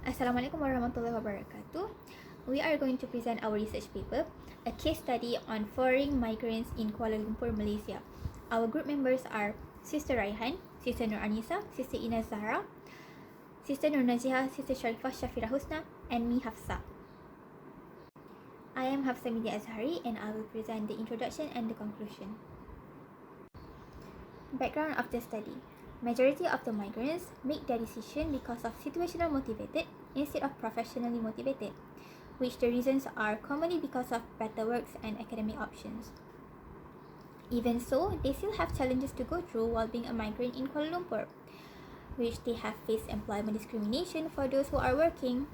Assalamualaikum warahmatullahi wabarakatuh. We are going to present our research paper, a case study on foreign migrants in Kuala Lumpur, Malaysia. Our group members are Sister Raihan, Sister Anissa, Sister Inaz, Sister Najiha, Sister Sharifah, Shafirah, Husna, and me, Hafsa. I am Hafsa Media Azhari and I will present the introduction and the conclusion. Background of the study. Majority of the migrants make their decision because of situational motivated instead of professionally motivated, which the reasons are commonly because of better works and academic options. Even so, they still have challenges to go through while being a migrant in Kuala Lumpur, which they have faced employment discrimination for those who are working,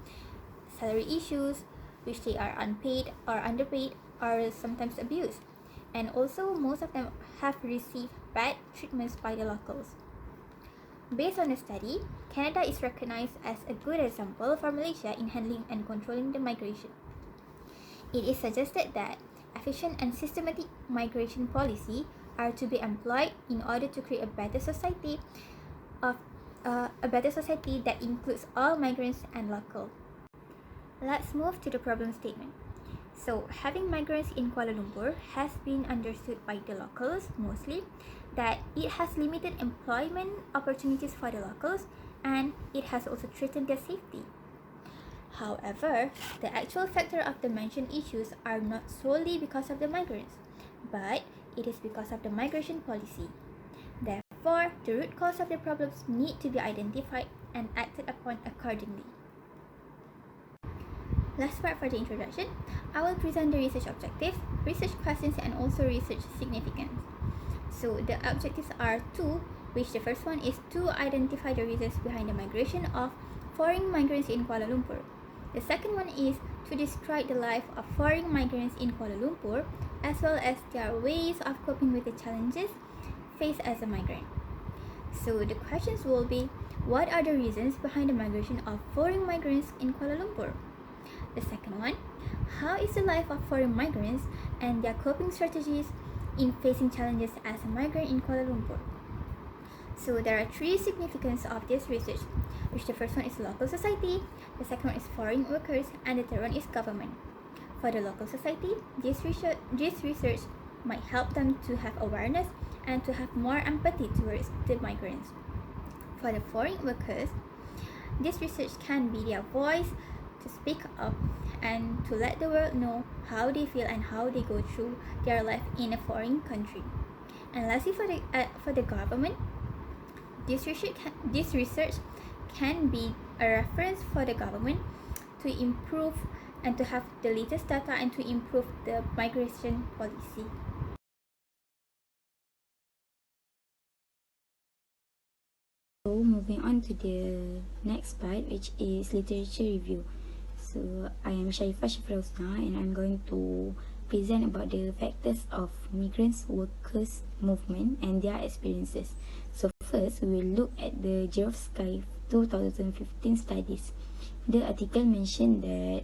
salary issues, which they are unpaid or underpaid or sometimes abused, and also most of them have received bad treatments by the locals. Based on the study, Canada is recognized as a good example for Malaysia in handling and controlling the migration. It is suggested that efficient and systematic migration policy are to be employed in order to create a better society that includes all migrants and local. Let's move to the problem statement. So, having migrants in Kuala Lumpur has been understood by the locals mostly that it has limited employment opportunities for the locals and it has also threatened their safety. However, the actual factor of the mentioned issues are not solely because of the migrants, but it is because of the migration policy. Therefore, the root cause of the problems need to be identified and acted upon accordingly. Last part for the introduction, I will present the research objectives, research questions, and also research significance. So the objectives are two, which the first one is to identify the reasons behind the migration of foreign migrants in Kuala Lumpur. The second one is to describe the life of foreign migrants in Kuala Lumpur, as well as their ways of coping with the challenges faced as a migrant. So the questions will be, what are the reasons behind the migration of foreign migrants in Kuala Lumpur? The second one, how is the life of foreign migrants and their coping strategies in facing challenges as a migrant in Kuala Lumpur? So there are three significance of this research, which the first one is local society, the second one is foreign workers, and the third one is government. For the local society, this research might help them to have awareness and to have more empathy towards the migrants. For the foreign workers, this research can be their voice to speak up and to let the world know how they feel and how they go through their life in a foreign country. And lastly, for the government, this research can be a reference for the government to improve and to have the latest data and to improve the migration policy. So moving on to the next part, which is literature review. So I am Shafirah Husna and I'm going to present about the factors of migrants workers movement and their experiences. So first we will look at the Sky 2015 studies. The article mentioned that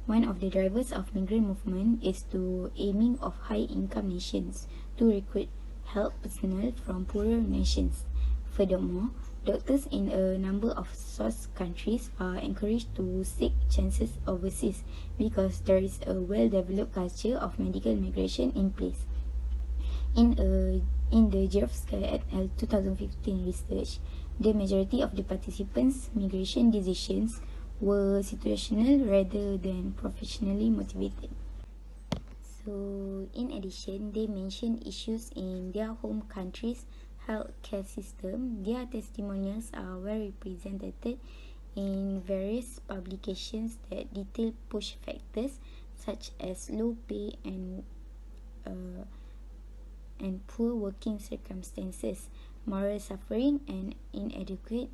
one of the drivers of migrant movement is to aiming of high income nations to recruit health personnel from poorer nations. Furthermore, doctors in a number of source countries are encouraged to seek chances overseas because there is a well-developed culture of medical migration in place. In the Sky et al. 2015 research, the majority of the participants' migration decisions were situational rather than professionally motivated. So, in addition, they mentioned issues in their home countries' healthcare system. Their testimonials are well represented in various publications that detail push factors such as low pay and poor working circumstances, moral suffering, and inadequate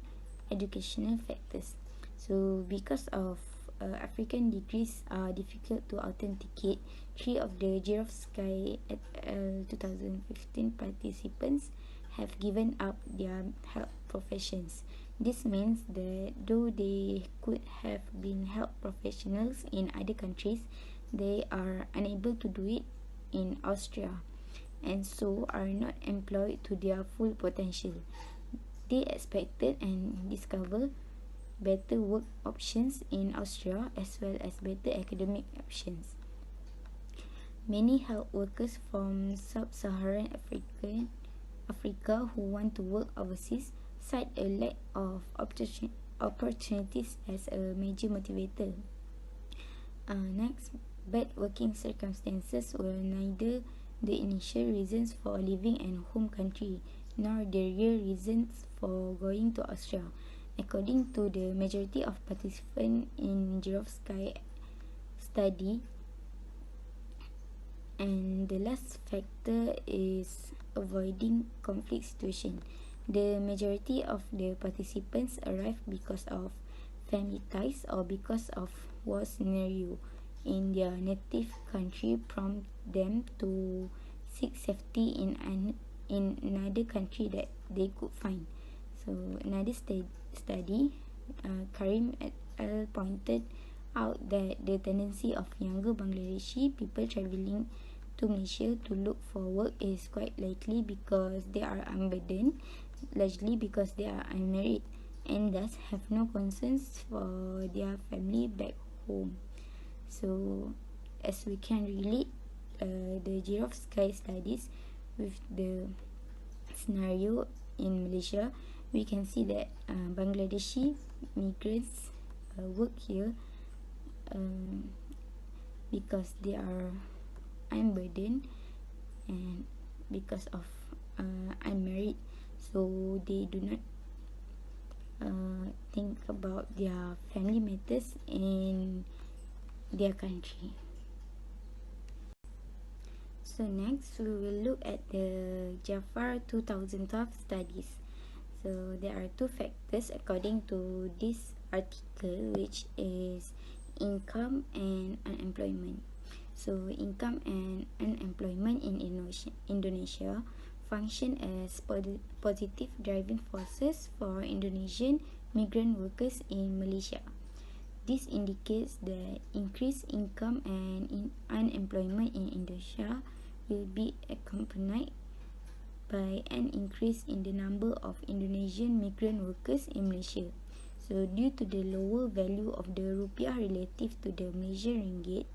educational factors. So, because of African degrees are difficult to authenticate, three of the Sky et al. 2015 participants have given up their health professions. This means that though they could have been health professionals in other countries, they are unable to do it in Austria and so are not employed to their full potential. They expected and discovered better work options in Austria as well as better academic options. Many health workers from sub-Saharan Africa who want to work overseas cite a lack of opportunities as a major motivator. Next, bad working circumstances were neither the initial reasons for leaving an home country nor the real reasons for going to Austria. According to the majority of participants in Sky study, and the last factor is avoiding conflict situation. The majority of the participants arrived because of family ties or because of war scenario in their native country prompt them to seek safety in another country that they could find. So another study, Karim et al. Pointed out that the tendency of younger Bangladeshi people travelling to Malaysia to look for work is quite likely because they are unburdened, largely because they are unmarried and thus have no concerns for their family back home. So as we can relate the Sky studies with the scenario in Malaysia, we can see that Bangladeshi migrants work here because they are unburdened and because of unmarried, so they do not think about their family matters in their country. So next we will look at the Jafar 2012 studies. So there are two factors according to this article, which is income and unemployment. So income and unemployment in Indonesia function as positive driving forces for Indonesian migrant workers in Malaysia. This indicates that increased income and unemployment in Indonesia will be accompanied by an increase in the number of Indonesian migrant workers in Malaysia. So due to the lower value of the rupiah relative to the Malaysian ringgit,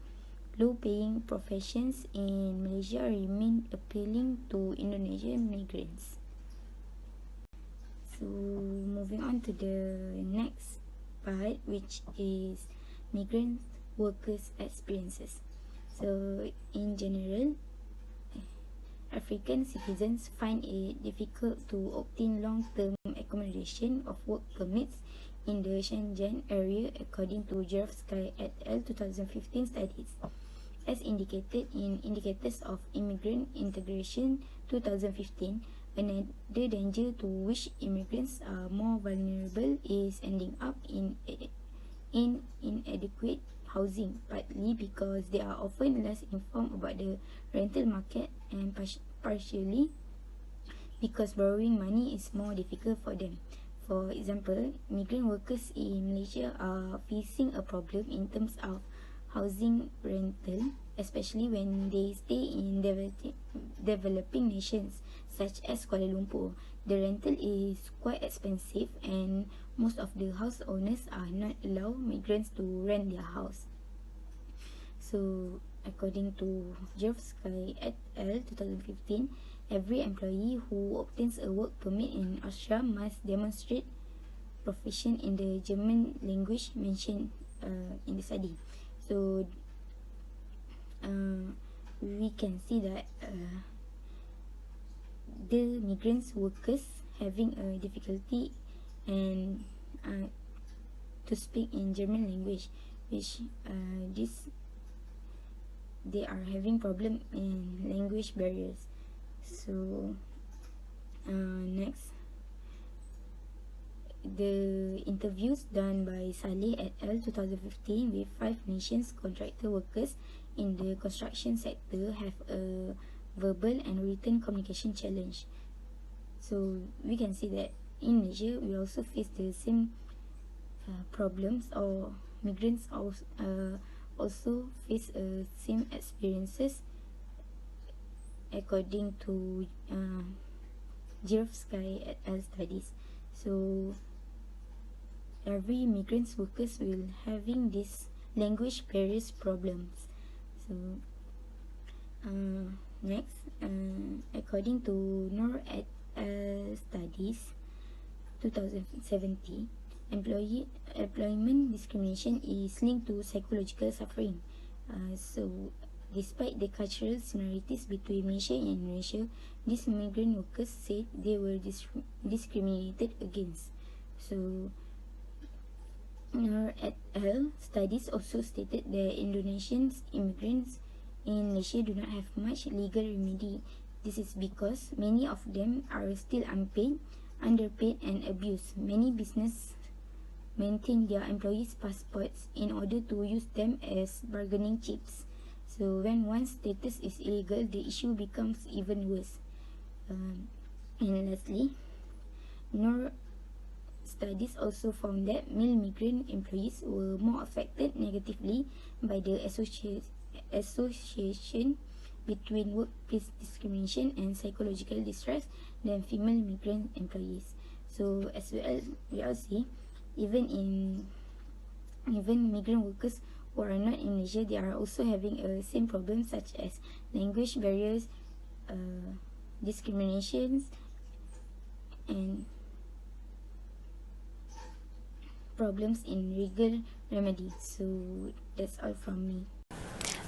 low-paying professions in Malaysia remain appealing to Indonesian migrants. So moving on to the next part, which is migrant workers' experiences. So in general, African citizens find it difficult to obtain long-term accommodation of work permits in the Shenzhen area according to Sky et al. 2015 studies. As indicated in Indicators of Immigrant Integration 2015, another danger to which immigrants are more vulnerable is ending up in inadequate housing, partly because they are often less informed about the rental market and partially because borrowing money is more difficult for them. For example, migrant workers in Malaysia are facing a problem in terms of housing rental, especially when they stay in developing nations such as Kuala Lumpur. The rental is quite expensive and most of the house owners are not allow migrants to rent their house. So according to Sky et al. 2015, every employee who obtains a work permit in Austria must demonstrate proficient in the German language mentioned in the study. So we can see that the migrants workers having a difficulty and to speak in German language, which they are having problem in language barriers. So next, the interviews done by Saleh et al. 2015 with 5 nations contractor workers in the construction sector have a verbal and written communication challenge. So we can see that in Malaysia we also face the same problems, or migrants also face same experiences according to Sky et al. Studies. So every migrant workers will having this language barriers problems. So next, according to Noor at Studies 2017, employment discrimination is linked to psychological suffering. So despite the cultural similarities between Malaysia and Indonesia, these migrant workers said they were discriminated against. So Noor et al. Studies also stated that Indonesian immigrants in Malaysia do not have much legal remedy. This is because many of them are still unpaid, underpaid and abused. Many businesses maintain their employees' passports in order to use them as bargaining chips. So when one's status is illegal, the issue becomes even worse. And lastly, Noor studies also found that male migrant employees were more affected negatively by the association between workplace discrimination and psychological distress than female migrant employees. So as well, we all see, even migrant workers who are not in Malaysia, they are also having same problems such as language barriers, discriminations, and problems in legal remedy. So that's all from me.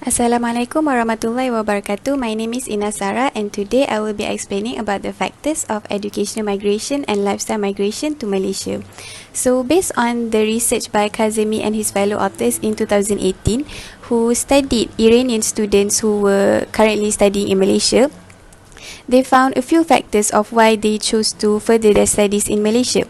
Assalamualaikum warahmatullahi wabarakatuh. My name is Inaz and today I will be explaining about the factors of educational migration and lifestyle migration to Malaysia. So based on the research by Kazemi and his fellow authors in 2018 who studied Iranian students who were currently studying in Malaysia, they found a few factors of why they chose to further their studies in Malaysia.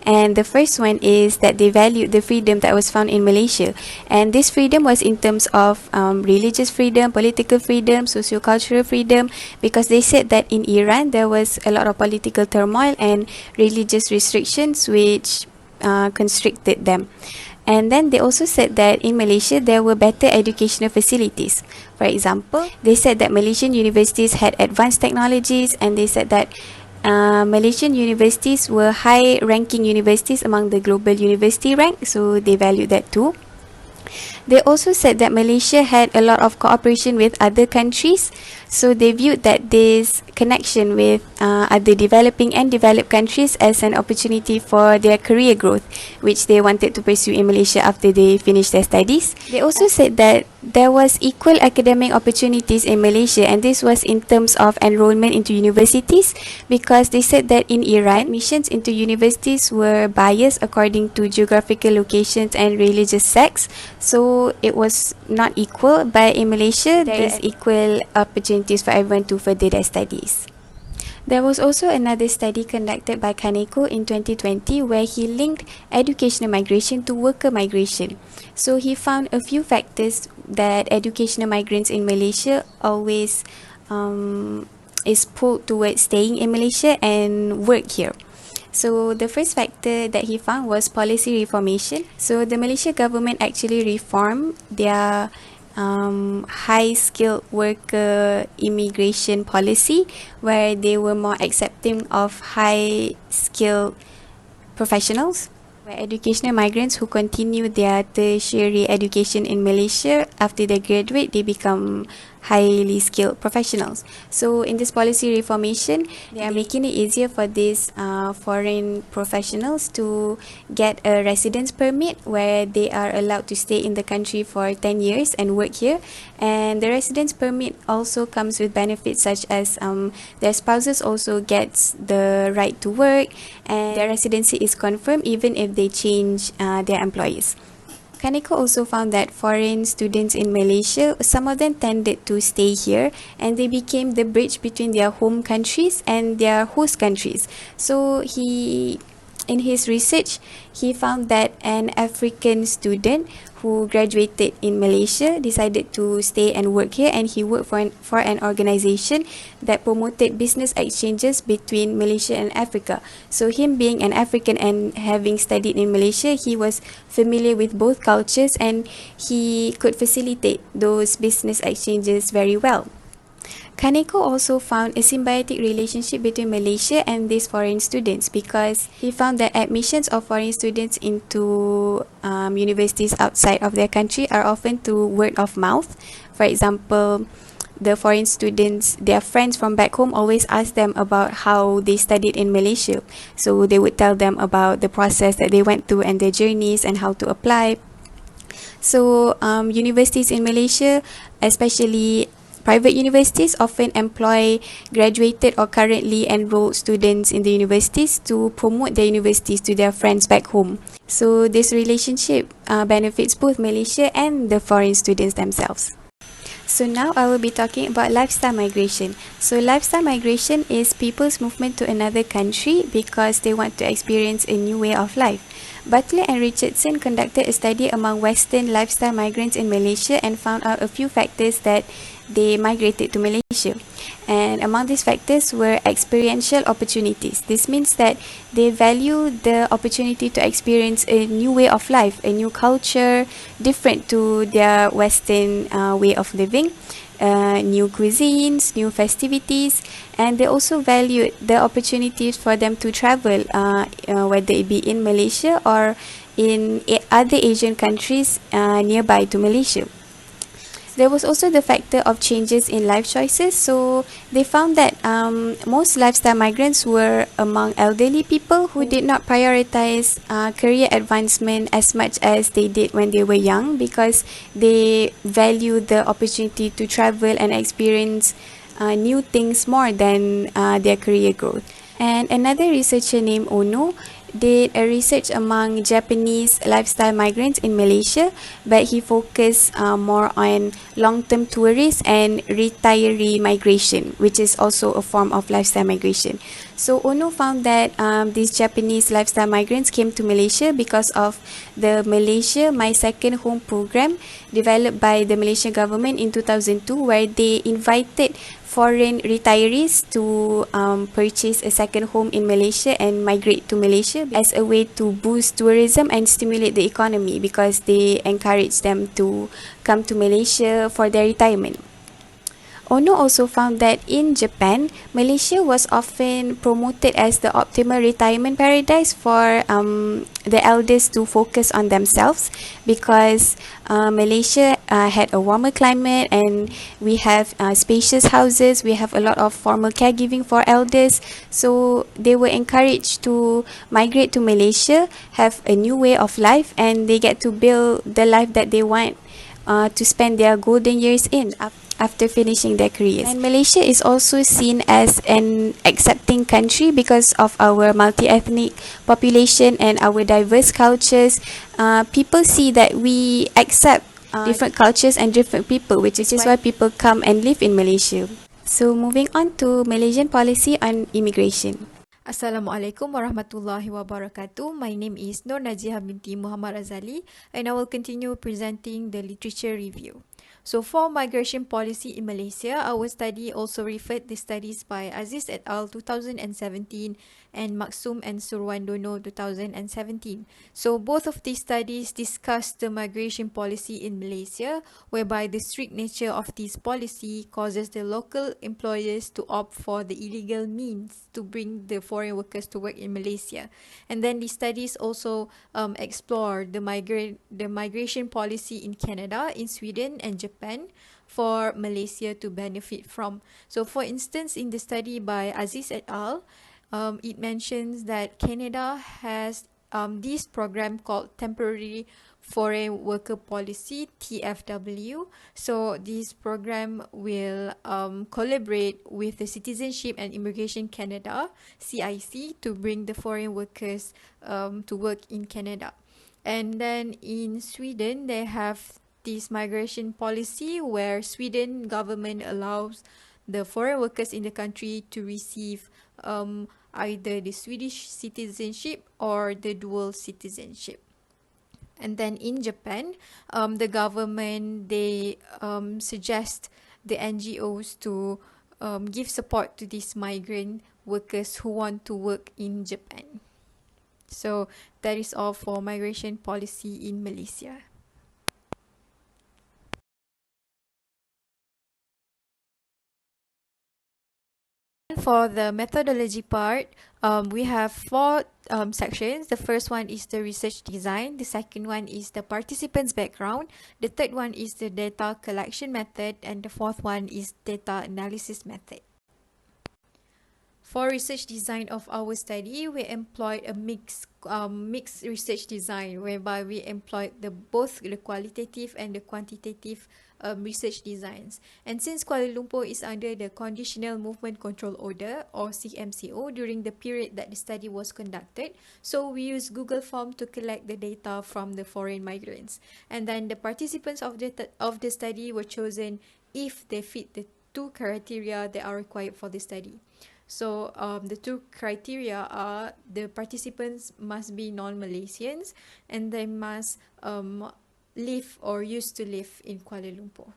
And the first one is that they valued the freedom that was found in Malaysia. And this freedom was in terms of religious freedom, political freedom, socio-cultural freedom, because they said that in Iran there was a lot of political turmoil and religious restrictions which constricted them. And then they also said that in Malaysia there were better educational facilities. For example, they said that Malaysian universities had advanced technologies, and they said that Malaysian universities were high-ranking universities among the global university rank, so they valued that too. They also said that Malaysia had a lot of cooperation with other countries, so they viewed that this connection with other developing and developed countries as an opportunity for their career growth, which they wanted to pursue in Malaysia after they finished their studies. They also said that there was equal academic opportunities in Malaysia, and this was in terms of enrollment into universities, because they said that in Iran, admissions into universities were biased according to geographical locations and religious sects, so it was not equal. But in Malaysia, there is equal opportunities for everyone to further their studies. There was also another study conducted by Kaneko in 2020 where he linked educational migration to worker migration. So he found a few factors that educational migrants in Malaysia always is pulled towards staying in Malaysia and work here. So the first factor that he found was policy reformation. So the Malaysia government actually reformed their high-skilled worker immigration policy, where they were more accepting of high-skilled professionals, where educational migrants who continue their tertiary education in Malaysia, after they graduate, they become highly skilled professionals. So in this policy reformation, they are making it easier for these foreign professionals to get a residence permit where they are allowed to stay in the country for 10 years and work here. And the residence permit also comes with benefits such as their spouses also gets the right to work, and their residency is confirmed even if they change their employees. Kaneko also found that foreign students in Malaysia, some of them tended to stay here, and they became the bridge between their home countries and their host countries. So in his research, he found that an African student who graduated in Malaysia decided to stay and work here, and he worked for an organization that promoted business exchanges between Malaysia and Africa. So him being an African and having studied in Malaysia, he was familiar with both cultures and he could facilitate those business exchanges very well. Kaneko also found a symbiotic relationship between Malaysia and these foreign students because he found that admissions of foreign students into universities outside of their country are often through word of mouth. For example, the foreign students, their friends from back home always ask them about how they studied in Malaysia. So they would tell them about the process that they went through and their journeys and how to apply. So universities in Malaysia, especially private universities, often employ graduated or currently enrolled students in the universities to promote their universities to their friends back home. So this relationship benefits both Malaysia and the foreign students themselves. So now I will be talking about lifestyle migration. So lifestyle migration is people's movement to another country because they want to experience a new way of life. Butler and Richardson conducted a study among Western lifestyle migrants in Malaysia and found out a few factors that they migrated to Malaysia. And among these factors were experiential opportunities. This means that they value the opportunity to experience a new way of life, a new culture, different to their Western way of living, new cuisines, new festivities, and they also valued the opportunities for them to travel, whether it be in Malaysia or in other Asian countries nearby to Malaysia. There was also the factor of changes in life choices. So they found that most lifestyle migrants were among elderly people who did not prioritize career advancement as much as they did when they were young because they value the opportunity to travel and experience new things more than their career growth. And another researcher named Ono did a research among Japanese lifestyle migrants in Malaysia, but he focused more on long-term tourists and retiree migration, which is also a form of lifestyle migration. So Ono found that these Japanese lifestyle migrants came to Malaysia because of the Malaysia My Second Home program developed by the Malaysian government in 2002, where they invited foreign retirees to purchase a second home in Malaysia and migrate to Malaysia as a way to boost tourism and stimulate the economy because they encourage them to come to Malaysia for their retirement. Ono also found that in Japan, Malaysia was often promoted as the optimal retirement paradise for the elders to focus on themselves because Malaysia had a warmer climate and we have spacious houses, we have a lot of formal caregiving for elders. So they were encouraged to migrate to Malaysia, have a new way of life, and they get to build the life that they want to spend their golden years in after finishing their careers. And Malaysia is also seen as an accepting country because of our multi-ethnic population and our diverse cultures. People see that we accept different cultures and different people, which is why people come and live in Malaysia. So moving on to Malaysian policy on immigration. Assalamualaikum warahmatullahi wabarakatuh. My name is Najiha Binti Muhammad Razali and I will continue presenting the literature review. So for migration policy in Malaysia, our study also referred the studies by Aziz et al. 2017 and Maksum and Surwandono 2017. So both of these studies discuss the migration policy in Malaysia, whereby the strict nature of this policy causes the local employers to opt for the illegal means to bring the foreign workers to work in Malaysia. And then the studies also explore the migration policy in Canada, in Sweden and Japan for Malaysia to benefit from. So for instance, in the study by Aziz et al., it mentions that Canada has this program called Temporary Foreign Worker Policy, TFW. So this program will collaborate with the Citizenship and Immigration Canada, CIC, to bring the foreign workers to work in Canada. And then in Sweden, they have this migration policy where Sweden government allows the foreign workers in the country to receive either the Swedish citizenship or the dual citizenship. And then in Japan, the government, they suggest the NGOs to give support to these migrant workers who want to work in Japan. So that is all for migration policy in Malaysia. for the methodology part, we have four sections. The first one is the research design. The second one is the participants' background. The third one is the data collection method. And the fourth one is data analysis method. For research design of our study, we employed a mixed research design whereby we employed both the qualitative and the quantitative research designs. And since Kuala Lumpur is under the Conditional Movement Control Order or CMCO during the period that the study was conducted, so we use Google Form to collect the data from the foreign migrants. And then the participants of the study were chosen if they fit the two criteria that are required for the study. So the two criteria are the participants must be non-Malaysians and they must live or used to live in Kuala Lumpur.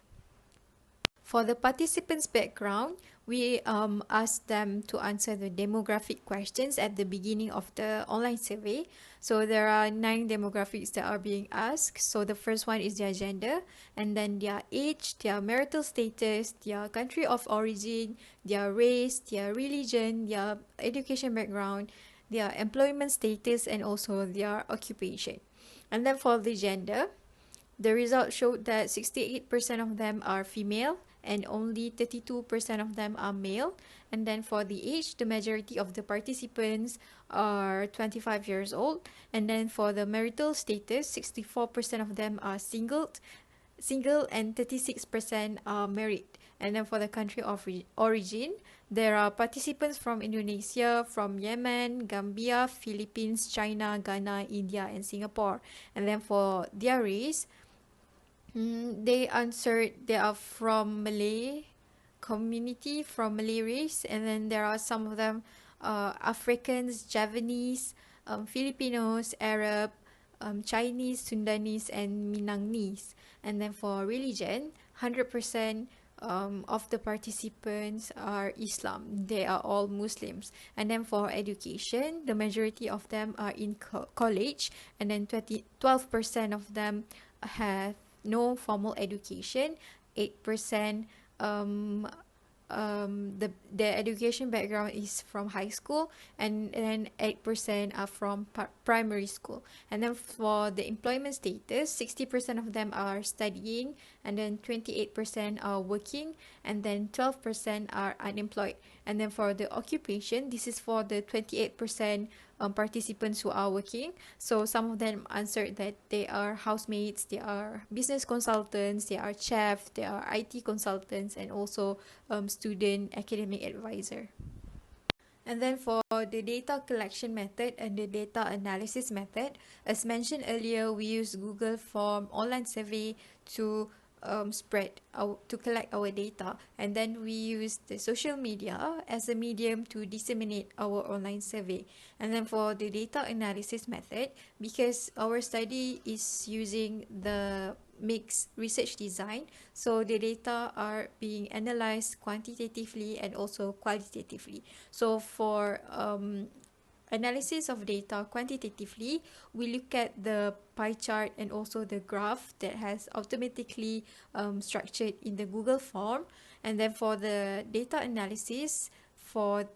For the participants' background, we asked them to answer the demographic questions at the beginning of the online survey. So there are 9 demographics that are being asked. So the first one is their gender, and then their age, their marital status, their country of origin, their race, their religion, their education background, their employment status, and also their occupation. And then for the gender, the result showed that 68% of them are female and only 32% of them are male. And then for the age, the majority of the participants are 25 years old. And then for the marital status, 64% of them are single and 36% are married. And then for the country of origin, there are participants from Indonesia, from Yemen, Gambia, Philippines, China, Ghana, India, and Singapore. And then for their race, they answered they are from Malay community, from Malay race, and then there are some of them Africans, Javanese, Filipinos, Arab, Chinese, Sundanese, and Minangese. And then for religion, 100% of the participants are Islam. They are all Muslims. And then for education, the majority of them are in college, and then 12% of them have no formal education. 8% the education background is from high school, and then 8% are from primary school. And then for the employment status, 60% of them are studying, and then 28% are working, and then 12% are unemployed. And then for the occupation, this is for the 28% participants who are working. So some of them answered that they are housemates, they are business consultants, they are chefs, they are IT consultants, and also student academic advisor. And then for the data collection method and the data analysis method, as mentioned earlier, we use Google Form online survey to collect our data, and then we use the social media as a medium to disseminate our online survey. And then for the data analysis method, because our study is using the mixed research design, so the data are being analyzed quantitatively and also qualitatively. So for analysis of data quantitatively, we look at the pie chart and also the graph that has automatically structured in the Google form. And then for the data analysis, for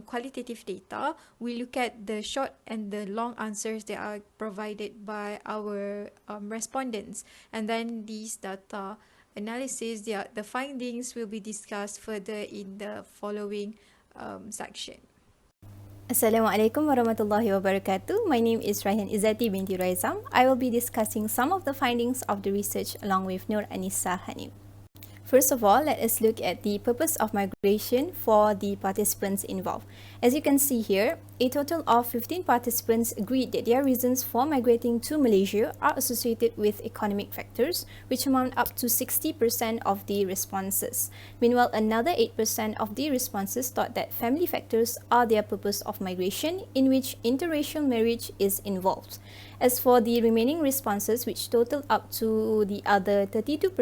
qualitative data, we look at the short and the long answers that are provided by our respondents. And then these data analysis, the findings will be discussed further in the following section. Assalamualaikum warahmatullahi wabarakatuh. My name is Raihan Izzati Binti Ruhaizam. I will be discussing some of the findings of the research along with Anissa, Hanim. First of all, let us look at the purpose of migration for the participants involved. As you can see here, a total of 15 participants agreed that their reasons for migrating to Malaysia are associated with economic factors, which amount up to 60% of the responses. Meanwhile, another 8% of the responses thought that family factors are their purpose of migration, in which interracial marriage is involved. As for the remaining responses, which total up to the other 32%,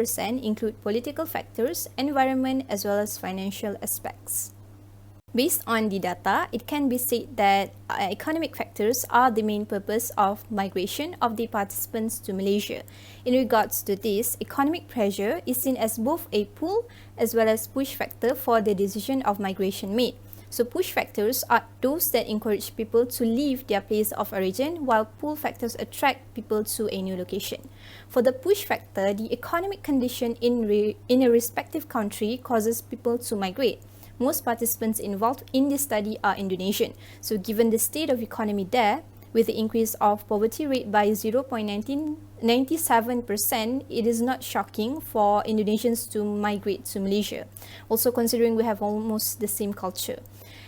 include political factors, environment, as well as financial aspects. Based on the data, it can be said that economic factors are the main purpose of migration of the participants to Malaysia. In regards to this, economic pressure is seen as both a pull as well as push factor for the decision of migration made. So push factors are those that encourage people to leave their place of origin, while pull factors attract people to a new location. For the push factor, the economic condition in a respective country causes people to migrate. Most participants involved in this study are Indonesian. So given the state of economy there, with the increase of poverty rate by 0.97%, it is not shocking for Indonesians to migrate to Malaysia, also considering we have almost the same culture.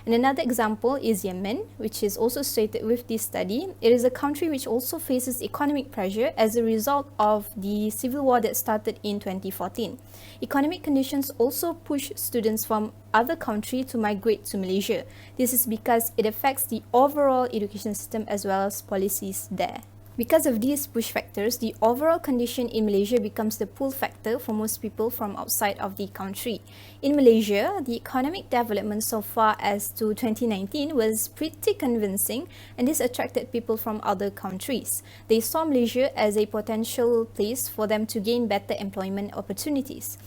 And another example is Yemen, which is also stated with this study. It is a country which also faces economic pressure as a result of the civil war that started in 2014. Economic conditions also push students from other countries to migrate to Malaysia. This is because it affects the overall education system as well as policies there. Because of these push factors, the overall condition in Malaysia becomes the pull factor for most people from outside of the country. In Malaysia, the economic development so far as to 2019 was pretty convincing, and this attracted people from other countries. They saw Malaysia as a potential place for them to gain better employment opportunities.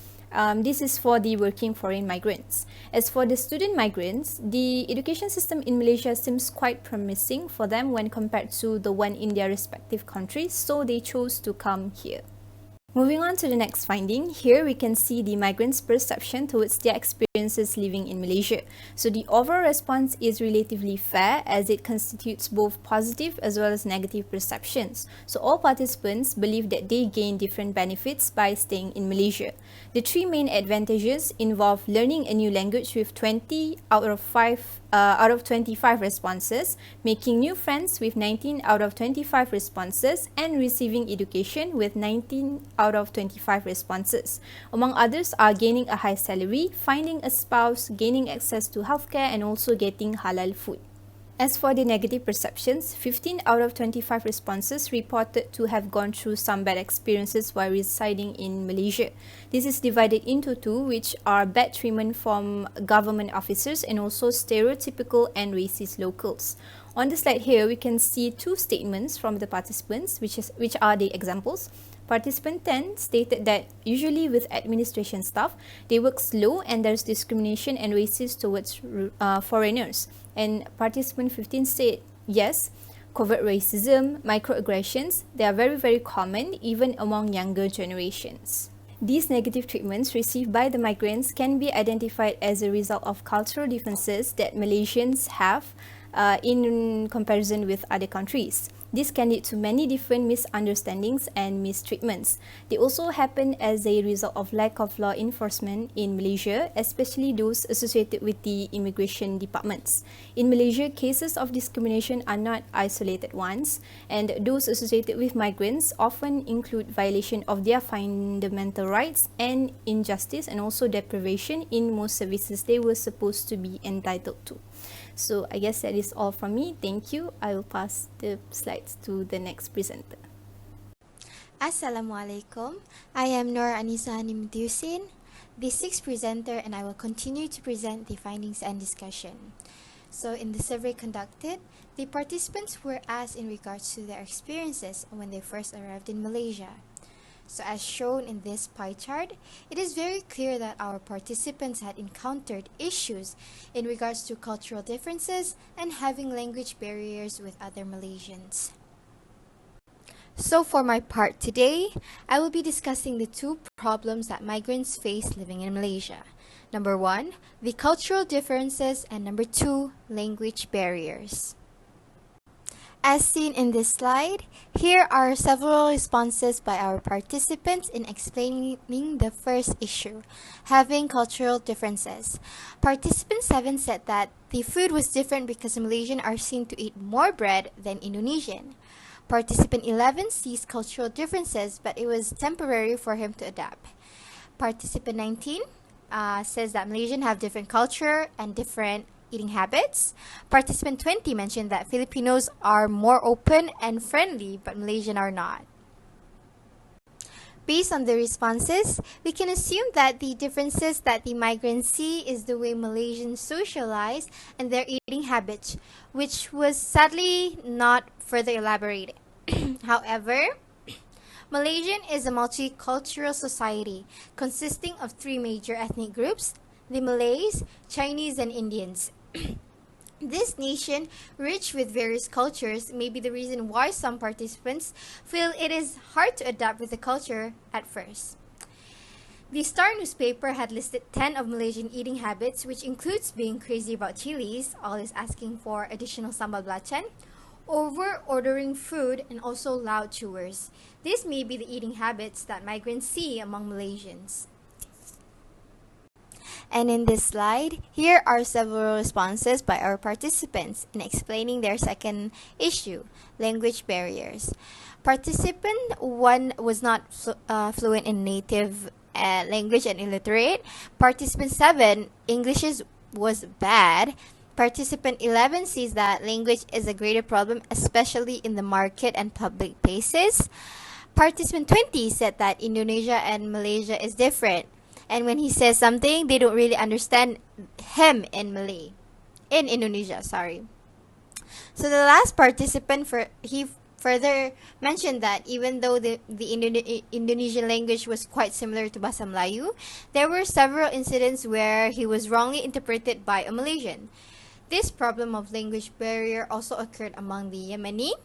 This is for the working foreign migrants. As for the student migrants, the education system in Malaysia seems quite promising for them when compared to the one in their respective countries, so they chose to come here. Moving on to the next finding, here we can see the migrants' perception towards their experiences living in Malaysia. So the overall response is relatively fair as it constitutes both positive as well as negative perceptions. So all participants believe that they gain different benefits by staying in Malaysia. The three main advantages involve learning a new language with 20 out of 25 responses, making new friends with 19 out of 25 responses, and receiving education with 19 out of 25 responses. Among others are gaining a high salary, finding a spouse, gaining access to healthcare, and also getting halal food. As for the negative perceptions, 15 out of 25 responses reported to have gone through some bad experiences while residing in Malaysia. This is divided into two, which are bad treatment from government officers and also stereotypical and racist locals. On the slide here, we can see two statements from the participants, which are the examples. Participant 10 stated that usually with administration staff, they work slow and there's discrimination and racist towards foreigners. And participant 15 said, yes, covert racism, microaggressions, they are very, very common even among younger generations. These negative treatments received by the migrants can be identified as a result of cultural differences that Malaysians have in comparison with other countries. This can lead to many different misunderstandings and mistreatments. They also happen as a result of lack of law enforcement in Malaysia, especially those associated with the immigration departments. In Malaysia, cases of discrimination are not isolated ones, and those associated with migrants often include violation of their fundamental rights and injustice, and also deprivation in most services they were supposed to be entitled to. So I guess that is all from me. Thank you. I will pass the slides to the next presenter. Assalamualaikum. I am Anissa Hanim Husin, the sixth presenter, and I will continue to present the findings and discussion. So in the survey conducted, the participants were asked in regards to their experiences when they first arrived in Malaysia. So as shown in this pie chart, it is very clear that our participants had encountered issues in regards to cultural differences and having language barriers with other Malaysians. So for my part today, I will be discussing the two problems that migrants face living in Malaysia. Number 1, the cultural differences, and number 2, language barriers. As seen in this slide, here are several responses by our participants in explaining the first issue, having cultural differences. Participant 7 said that the food was different because Malaysians are seen to eat more bread than Indonesian. Participant 11 sees cultural differences, but it was temporary for him to adapt. Participant 19 says that Malaysians have different culture and different eating habits. Participant 20 mentioned that Filipinos are more open and friendly, but Malaysians are not. Based on the responses, we can assume that the differences that the migrants see is the way Malaysians socialize and their eating habits, which was sadly not further elaborated. However, Malaysian is a multicultural society consisting of three major ethnic groups: the Malays, Chinese, and Indians. This nation, rich with various cultures, may be the reason why some participants feel it is hard to adapt with the culture at first. The Star newspaper had listed 10 of Malaysian eating habits, which includes being crazy about chilies, always asking for additional sambal belacan, over ordering food, and also loud chewers. These may be the eating habits that migrants see among Malaysians. And in this slide, here are several responses by our participants in explaining their second issue, language barriers. Participant 1 was not fluent in native language and illiterate. Participant 7, English was bad. Participant 11 sees that language is a greater problem, especially in the market and public places. Participant 20 said that Indonesia and Malaysia is different. And when he says something, they don't really understand him in Malay. In Indonesia, sorry. So the last participant, he further mentioned that even though the Indonesian language was quite similar to Bahasa Melayu, there were several incidents where he was wrongly interpreted by a Malaysian. This problem of language barrier also occurred among the Yemeni,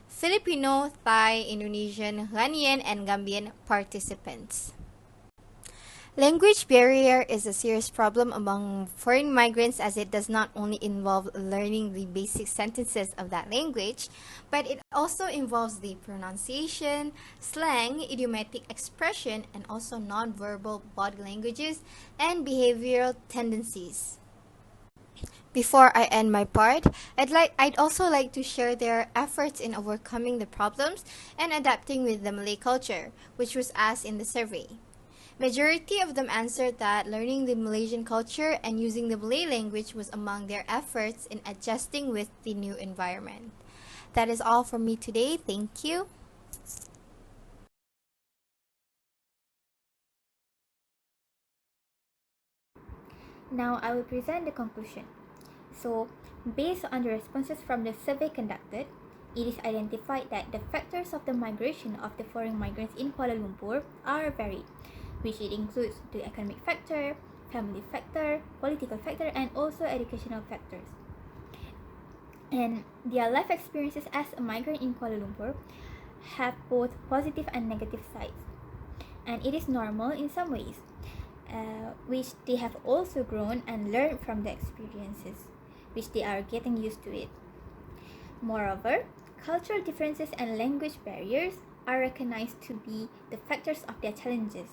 Filipino, Thai, Indonesian, Ghanaian, and Gambian participants. Language barrier is a serious problem among foreign migrants as it does not only involve learning the basic sentences of that language, but it also involves the pronunciation, slang, idiomatic expression, and also non-verbal body languages and behavioral tendencies. Before I end my part, I'd also like to share their efforts in overcoming the problems and adapting with the Malay culture, which was asked in the survey. Majority of them answered that learning the Malaysian culture and using the Malay language was among their efforts in adjusting with the new environment. That is all from me today. Thank you. Now I will present the conclusion. So, based on the responses from the survey conducted, it is identified that the factors of the migration of the foreign migrants in Kuala Lumpur are varied, which it includes the economic factor, family factor, political factor, and also educational factors. And their life experiences as a migrant in Kuala Lumpur have both positive and negative sides. And it is normal in some ways, which they have also grown and learned from the experiences, which they are getting used to it. Moreover, cultural differences and language barriers are recognized to be the factors of their challenges.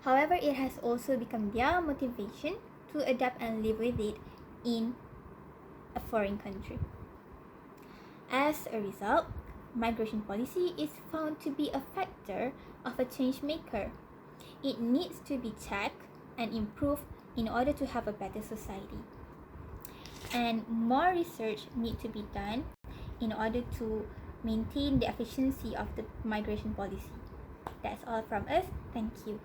However, it has also become their motivation to adapt and live with it in a foreign country. As a result, migration policy is found to be a factor of a change maker. It needs to be checked and improved in order to have a better society. And more research needs to be done in order to maintain the efficiency of the migration policy. That's all from us. Thank you.